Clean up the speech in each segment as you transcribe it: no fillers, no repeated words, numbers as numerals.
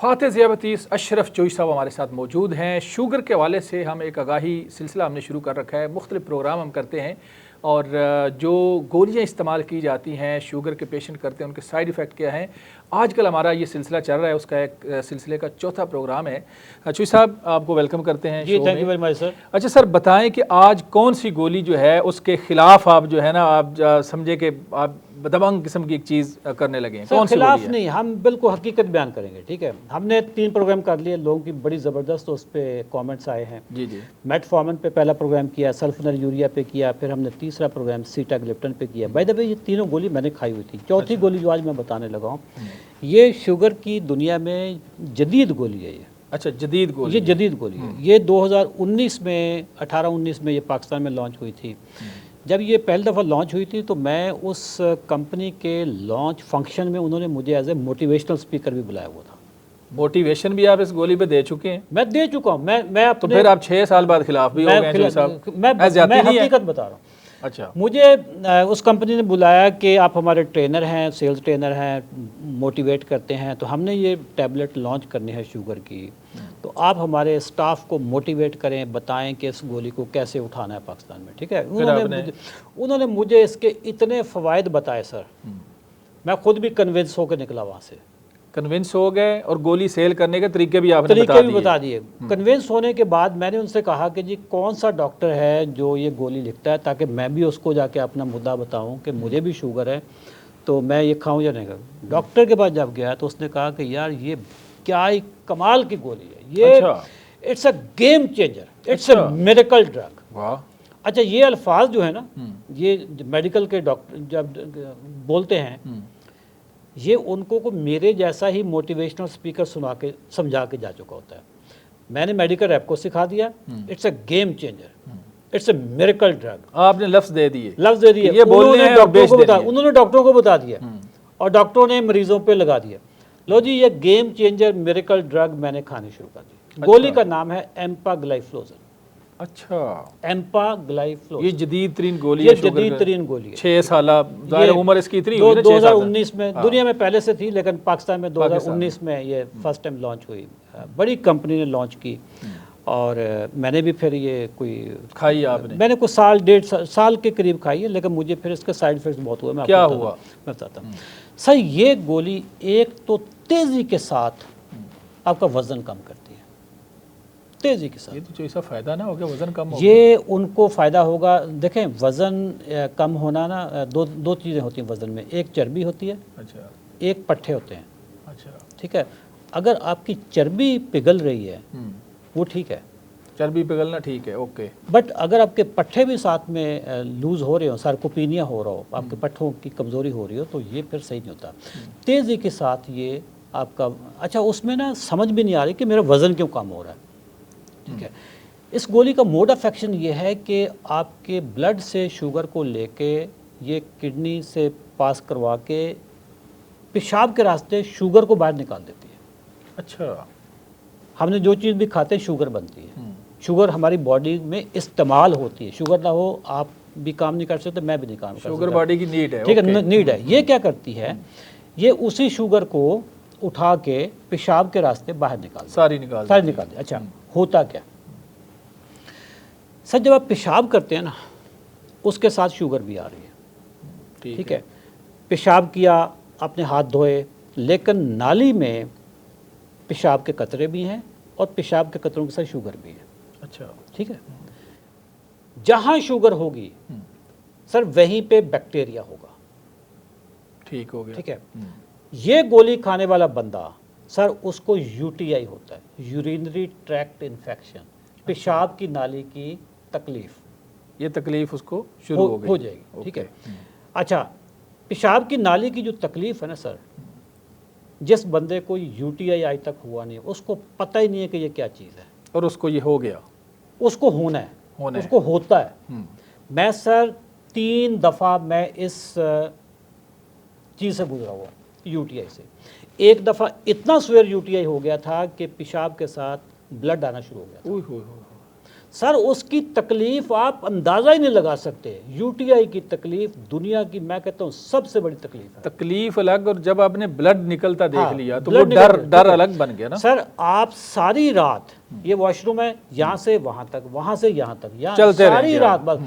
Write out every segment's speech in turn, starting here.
फ़ातिह ज़ियाबतीस अशरफ चोई साहब हमारे साथ मौजूद हैं। शुगर के हवाले से हम एक आगाही सिलसिला हमने शुरू कर रखा है, मुख्तलिफ़ प्रोग्राम हम करते हैं और जो गोलियां इस्तेमाल की जाती हैं शुगर के पेशेंट करते हैं, उनके साइड इफ़ेक्ट क्या हैं, आजकल हमारा ये सिलसिला चल रहा है, उसका एक सिलसिले का चौथा प्रोग्राम है। चोई साहब आपको वेलकम करते हैं जी, thank you very much sir. अच्छा सर, बताएं कि आज कौन सी गोली जो है उसके खिलाफ आप जो है ना आप समझे कि आप दबंग किस्म की एक चीज़ करने लगे हैं, कौन सी खिलाफ गोली है? नहीं, हम बिल्कुल हकीकत बयान करेंगे। ठीक है, हमने 3 प्रोग्राम कर लिए, लोगों की बड़ी ज़बरदस्त उस पर कॉमेंट्स आए हैं। जी जी। मेटफॉर्मिन पे पहला प्रोग्राम किया, सल्फोनल यूरिया पे किया, फिर हमने तीसरा प्रोग्राम सीटाग्लिप्टन पे किया। बाय द वे ये तीनों गोली मैंने खाई हुई थी। चौथी गोली जो आज मैं बताने लगा हूँ, ये शुगर की दुनिया में जदीद गोली है। ये अच्छा, जदीद गोली, ये जदीद गोली है। ये 2019 में 18-19 में ये पाकिस्तान में लॉन्च हुई थी। जब ये पहली दफ़ा लॉन्च हुई थी तो मैं उस कंपनी के लॉन्च फंक्शन में उन्होंने मुझे एज ए मोटिवेशनल स्पीकर भी बुलाया हुआ था। मोटिवेशन भी आप इस गोली पे दे चुके हैं? मैं दे चुका हूँ। मैं तो फिर आप 6 साल बाद खिलाफ भी हो गए हैं साहब? मैं हकीकत बता रहा हूँ। अच्छा, मुझे उस कंपनी ने बुलाया कि आप हमारे ट्रेनर हैं, सेल्स ट्रेनर हैं, मोटिवेट करते हैं, तो हमने ये टैबलेट लॉन्च करनी है शुगर की, तो आप हमारे स्टाफ को मोटिवेट करें, बताएं कि इस गोली को कैसे उठाना है पाकिस्तान में। ठीक है, उन्होंने मुझे इसके इतने फ़वाइद बताए सर, मैं खुद भी कन्विंस होकर निकला वहाँ से। कन्विंस हो गए और गोली सेल करने के तरीके भी आपने बता दिए। कन्विंस होने के बाद मैंने उनसे कहा कि जी कौन सा डॉक्टर है जो ये गोली लिखता है, ताकि मैं भी उसको जाके अपना मुद्दा बताऊं कि मुझे भी शुगर है तो मैं ये खाऊं या नहीं खाऊं। डॉक्टर के पास जब गया तो उसने कहा कि यार ये क्या ही कमाल की गोली है, ये it's a game changer, it's a miracle drug. वाह। अच्छा, ये अल्फाज जो है ना, ये मेडिकल के डॉक्टर जब बोलते हैं, ये उनको को मेरे जैसा ही मोटिवेशनल स्पीकर सुना के समझा के जा चुका होता है। मैंने मेडिकल रैप को सिखा दिया, it's a game changer, it's a miracle drug. आपने लफ्ज दे दिए, ये उन्होंने डॉक्टरों को बता दिया और डॉक्टरों ने मरीजों पे लगा दिया। लो जी, ये गेम चेंजर मिरेकल ड्रग मैंने खानी शुरू कर दी। गोली का नाम है एम्पाग्लाइफ्लोजन। अच्छा, एम्पाग्लाइफ्लोजन, ये जदीद तरीन गोली है, ये जदीद तरीन गोली है। 6 साल उम्र इसकी इतनी हुई ना, 2019 में दुनिया में पहले से थी, लेकिन पाकिस्तान में 2019 में ये फर्स्ट टाइम लॉन्च हुई। बड़ी कंपनी ने लॉन्च की और मैंने भी फिर ये कोई खाई आपने? मैंने कुछ साल 1.5 साल के करीब खाई है, लेकिन मुझे फिर इसके साइड इफेक्ट्स बहुत हुए। मैं क्या हुआ मैं बताता हूँ सर। ये गोली एक तो तेज़ी के साथ आपका वज़न कम करती है, तेज़ी के साथ। ये तो जो ऐसा फ़ायदा ना हो गया, वज़न कम हो ये उनको फ़ायदा होगा। देखें, वज़न कम होना ना, दो चीज़ें होती हैं वज़न में, एक चर्बी होती है, अच्छा, एक पट्ठे होते हैं। अच्छा, ठीक है, अगर आपकी चर्बी पिघल रही है वो ठीक है, चर्बी पिघलना ठीक है, ओके। बट अगर आपके पट्ठे भी साथ में लूज़ हो रहे हो, सार्कोपीनिया हो रहा हो, आपके पट्ठों की कमज़ोरी हो रही हो, तो ये फिर सही नहीं होता। तेज़ी के साथ ये आपका, अच्छा उसमें ना समझ भी नहीं आ रही कि मेरा वज़न क्यों कम हो रहा है। ठीक है, इस गोली का मोड ऑफ एक्शन ये है कि आपके ब्लड से शुगर को लेके ये किडनी से पास करवा के पेशाब के रास्ते शुगर को बाहर निकाल देती है। अच्छा, हमने जो चीज़ भी खाते हैं शुगर बनती है, शुगर हमारी बॉडी में इस्तेमाल होती है। शुगर ना हो आप भी काम नहीं कर सकते, मैं भी नहीं काम कर सकता। शुगर बॉडी की नीड है, ठीक है, नीड है। ये क्या करती है, ये उसी शुगर को उठा के पेशाब के रास्ते बाहर निकाल सारी निकाल दे। अच्छा, होता क्या सर, जब आप पेशाब करते हैं ना, उसके साथ शुगर भी आ रही है। ठीक है, पेशाब किया, आपने हाथ धोए, लेकिन नाली में पेशाब के कतरे भी हैं और पेशाब के कतरों के साथ शुगर भी है। अच्छा, ठीक है, जहां शुगर होगी सर वहीं पे बैक्टीरिया होगा। ठीक हो गया। ठीक है, ये गोली खाने वाला बंदा सर, उसको यूटीआई होता है, यूरिनरी ट्रैक्ट इन्फेक्शन, पेशाब की नाली की तकलीफ। ये तकलीफ उसको शुरू हो जाएगी। ठीक है, अच्छा, पेशाब की नाली की जो तकलीफ है ना सर, जिस बंदे को यूटीआई आज तक हुआ नहीं, उसको पता ही नहीं है कि ये क्या चीज़ है, और उसको ये हो गया, उसको होना है, उसको होता है। मैं सर 3 दफ़ा मैं इस चीज़ से गुजरा हुआ, यूटीआई से। एक दफ़ा इतना स्वेयर यूटीआई हो गया था कि पेशाब के साथ ब्लड आना शुरू हो गया था। सर उसकी तकलीफ आप अंदाज़ा ही नहीं लगा सकते। यूटीआई की तकलीफ दुनिया की, मैं कहता हूँ, सबसे बड़ी तकलीफ है। तकलीफ अलग, और जब आपने ब्लड निकलता देख लिया तो वो ब्लड डर निकलता, डर अलग बन गया ना। सर आप सारी रात, ये वॉशरूम है, यहाँ से वहाँ तक, वहाँ से यहाँ तक, यहाँ चलते सारी रहेंगे रात बस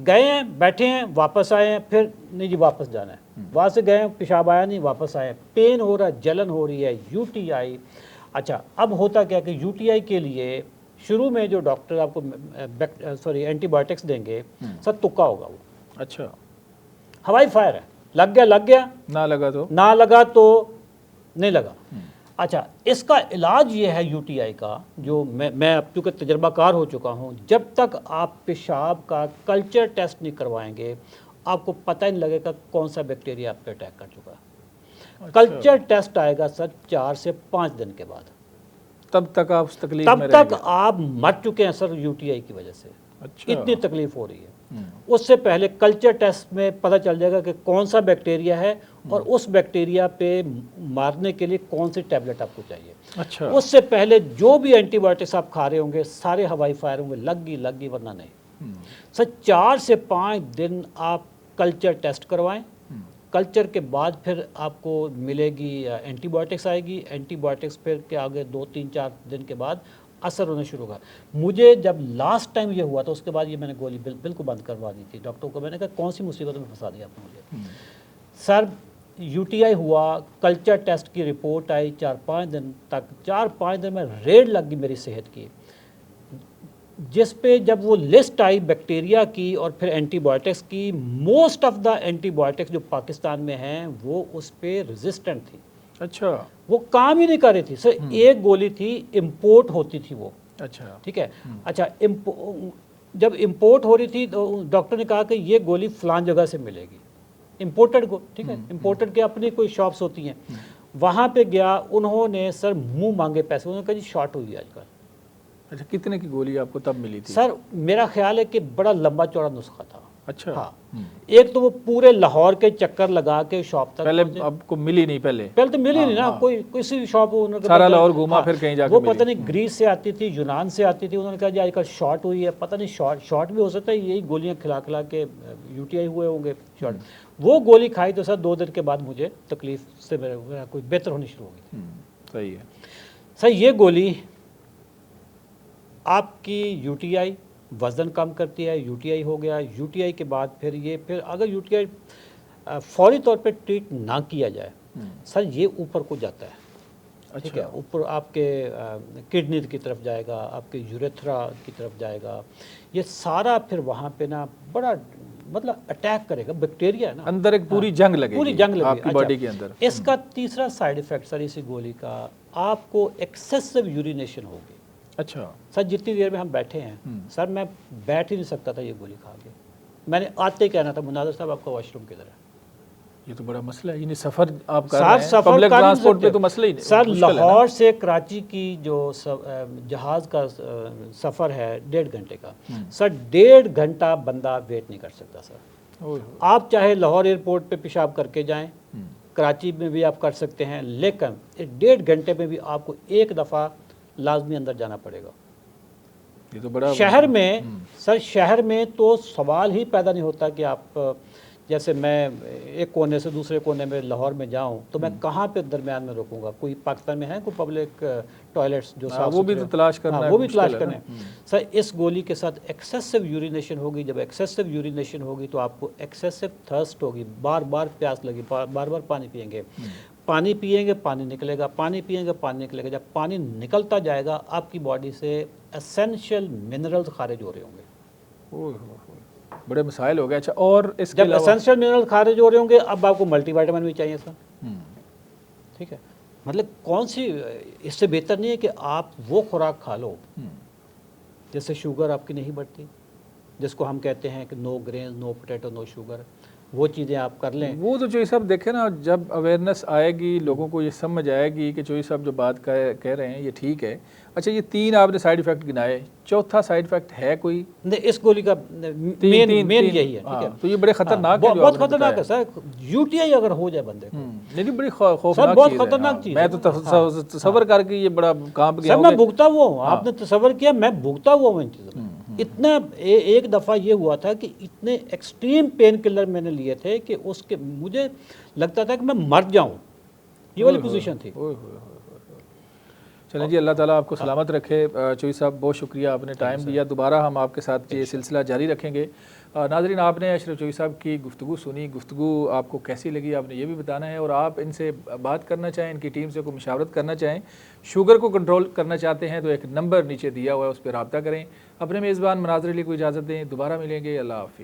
गए हैं, बैठे हैं, वापस आए हैं, फिर नहीं जी वापस जाना है, वहाँ से गए हैं, पेशाब आया नहीं, वापस आए, पेन हो रहा है, जलन हो रही है, यूटीआई। अच्छा, अब होता क्या कि यूटीआई के लिए शुरू में जो डॉक्टर आपको एंटीबायोटिक्स देंगे, सर तुक्का होगा वो। अच्छा, हवाई फायर है, लग गया, ना लगा तो नहीं लगा। अच्छा, इसका इलाज ये है यूटीआई का, जो मैं अब चूँकि तजर्बाकार हो चुका हूँ, जब तक आप पेशाब का कल्चर टेस्ट नहीं करवाएंगे आपको पता ही नहीं लगेगा कौन सा बैक्टीरिया आप पे अटैक कर चुका है। अच्छा। कल्चर टेस्ट आएगा सर 4 से 5 दिन के बाद, तब तक आप उस तकलीफ तब में तक रहेंगे। आप मर चुके हैं सर यूटीआई की वजह से। अच्छा। इतनी तकलीफ हो रही है। उससे पहले कल्चर टेस्ट में पता चल जाएगा कि कौन सा बैक्टीरिया है और उस बैक्टीरिया पे मारने के लिए कौन सी टैबलेट आपको चाहिए। अच्छा। उससे पहले जो भी एंटीबायोटिक्स आप खा रहे होंगे सारे हवाई फायर होंगे, लग गई वरना नहीं। सर 4 से 5 दिन आप कल्चर टेस्ट करवाएं, कल्चर के बाद फिर आपको मिलेगी एंटीबायोटिक्स आएगी, एंटीबायोटिक्स फिर के आगे 2-3-4 दिन के बाद असर होना शुरू होगा। मुझे जब लास्ट टाइम ये हुआ तो उसके बाद ये मैंने गोली बिल्कुल बंद करवा दी थी। डॉक्टर को मैंने कहा कौन सी मुसीबत में फंसा दिया आपने मुझे। सर यूटीआई हुआ, कल्चर टेस्ट की रिपोर्ट आई 4-5 दिन तक, 4-5 दिन में रेड लग गई मेरी सेहत की, जिस पे जब वो लिस्ट आई बैक्टीरिया की और फिर एंटीबायोटिक्स की, मोस्ट ऑफ द एंटीबायोटिक्स जो पाकिस्तान में हैं वो उस पे रेजिस्टेंट थी। अच्छा, वो काम ही नहीं कर रही थी सर। एक गोली थी, इंपोर्ट होती थी वो। अच्छा, ठीक है। अच्छा, जब इंपोर्ट हो रही थी तो डॉक्टर ने कहा कि ये गोली फलान जगह से मिलेगी, इंपोर्टेड को। ठीक है, इंपोर्टेड के अपनी कोई शॉप्स होती हैं, वहाँ पे गया, उन्होंने सर मुंह मांगे पैसे, उन्होंने कहा जी शॉर्ट हुई आजकल। अच्छा, कितने की गोली आपको तब मिली थी? सर मेरा ख्याल है कि बड़ा लंबा चौड़ा नुस्खा था। अच्छा। हाँ, एक तो वो पूरे लाहौर के चक्कर लगा के शॉप तक, पहले आपको मिली नहीं? पहले तो मिली नहीं ना। कोई किसी शॉप उन्होंने सारा लाहौर घूमा, फिर कहीं जाके वो मिली। पता नहीं ग्रीस से आती थी, यूनान से आती थी। उन्होंने कहा जी आजकल शॉर्ट हुई है, पता नहीं शॉर्ट भी हो सकता है, यही गोलियां खिला के यूटीआई हुए होंगे शॉर्ट। वो गोली खाई तो सर 2 दिन के बाद मुझे तकलीफ से मेरा कोई बेहतर होनी शुरू हो गई। सही है सर, ये गोली आपकी यूटीआई वज़न कम करती है। यूटीआई हो गया, यूटीआई के बाद फिर अगर यूटीआई फौरी तौर पे ट्रीट ना किया जाए सर, ये ऊपर को जाता है। अच्छा। ठीक है, ऊपर आपके किडनी की तरफ जाएगा, आपके यूरेथ्रा की तरफ जाएगा, ये सारा फिर वहाँ पे ना बड़ा मतलब अटैक करेगा। बैक्टीरिया है ना अंदर, एक पूरी जंग लगेगी, पूरी जंग लगेगी आपकी बॉडी के अंदर। इसका तीसरा साइड इफेक्ट सर इसी गोली का, आपको एक्सेसिव यूरिनेशन होगी। अच्छा सर, जितनी देर में हम बैठे हैं सर, मैं बैठ ही नहीं सकता था ये गोली खा के। मैंने आते ही कहना था मुनाज़र साहब आपका वॉशरूम किधर है। ये तो बड़ा मसला है। यानी सफ़र आप कर सर, रहे हैं, सफ़र पब्लिक कर नहीं ट्रांसपोर्ट पे सकते। तो मसला ही सर, मुश्किल है ना। लाहौर से कराची की जो जहाज़ का सफ़र है 1.5 घंटे का, सर 1.5 घंटा बंदा वेट नहीं कर सकता सर। आप चाहे लाहौर एयरपोर्ट पे पेशाब करके जाएं, कराची में भी आप कर सकते हैं, लेकिन 1.5 घंटे में भी आपको एक दफ़ा लाजमी अंदर जाना पड़ेगा। ये तो बड़ा शहर में सर, शहर में तो सवाल ही पैदा नहीं होता कि आप, जैसे मैं एक कोने से दूसरे कोने में लाहौर में जाऊं तो मैं कहाँ पे दरमियान में रुकूंगा। कोई पाकिस्तान में है कोई पब्लिक टॉयलेट्स जो साफ वो भी तो तलाश करना है, वो भी मुश्किल तलाश है करना ना। है। सर, इस गोली के साथ एक्सेसिव यूरिनेशन होगी। जब एक्सेसिव यूरिनेशन होगी तो आपको एक्सेसिव थर्स्ट होगी, बार बार प्यास लगी, बार बार पानी पिएंगे, पानी पिएंगे पानी निकलेगा, पानी पिएंगे पानी निकलेगा। जब पानी निकलता जाएगा आपकी बॉडी से एसेंशियल मिनरल्स खारिज हो रहे होंगे। बड़े मसाइल हो गए। अच्छा, और इसके जब अलावा एसेंशियल मिनरल खारिज हो रहे होंगे, अब आपको मल्टीविटामिन भी चाहिए सर। ठीक है, मतलब कौन सी, इससे बेहतर नहीं है कि आप वो खुराक खा लो जैसे शुगर आपकी नहीं बढ़ती, जिसको हम कहते हैं कि no grain, no potato, no sugar, वो चीज़ें आप कर लें। वो तो चोई साहब देखें ना, जब अवेयरनेस आएगी, लोगों को ये समझ आएगी कि चोई साहब जो बात कह रहे हैं ये ठीक है। अच्छा, ये 3 आपने साइड इफेक्ट गिनाए, चौथा साइड इफेक्ट है कोई? नहीं, इस गोली का मेन यही है। ठीक है, तो ये बड़े खतरनाक है, बहुत खतरनाक है सर। यूटीआई अगर हो जाए बंदे को, नहीं, बड़ी खौफनाक बहुत चीज़ है। खतरनाक चीज़ मैं तो तसव्वुर करके ये बड़ा कांप गया सर। मैं भुगता हुआ हूँ, आपने तसव्वुर किया, मैं भुगता हुआ हूँ इन चीज़ों में। इतना एक दफ़ा ये हुआ था कि इतने एक्सट्रीम पेन किलर मैंने लिए थे कि उसके मुझे लगता था कि मैं मर जाऊं, ये वाली पोजीशन थी। चलें जी, अल्लाह ताला आपको सलामत रखे। चौधरी साहब बहुत शुक्रिया, आपने टाइम दिया। दोबारा हम आपके साथ ये सिलसिला जारी रखेंगे। नाज़रीन, आपने अशरफ चौधरी साहब की गुफ्तगू सुनी, गुफ्तगू आपको कैसी लगी आपने ये भी बताना है, और आप इनसे बात करना चाहें, इनकी टीम से कोई मशावरत करना चाहें, शुगर को कंट्रोल करना चाहते हैं तो एक नंबर नीचे दिया हुआ है, उस पर रब्ता करें। अपने मेज़बान मनाज़िर अली को इजाज़त दें, दोबारा मिलेंगे। अल्लाह हाफ़िज़।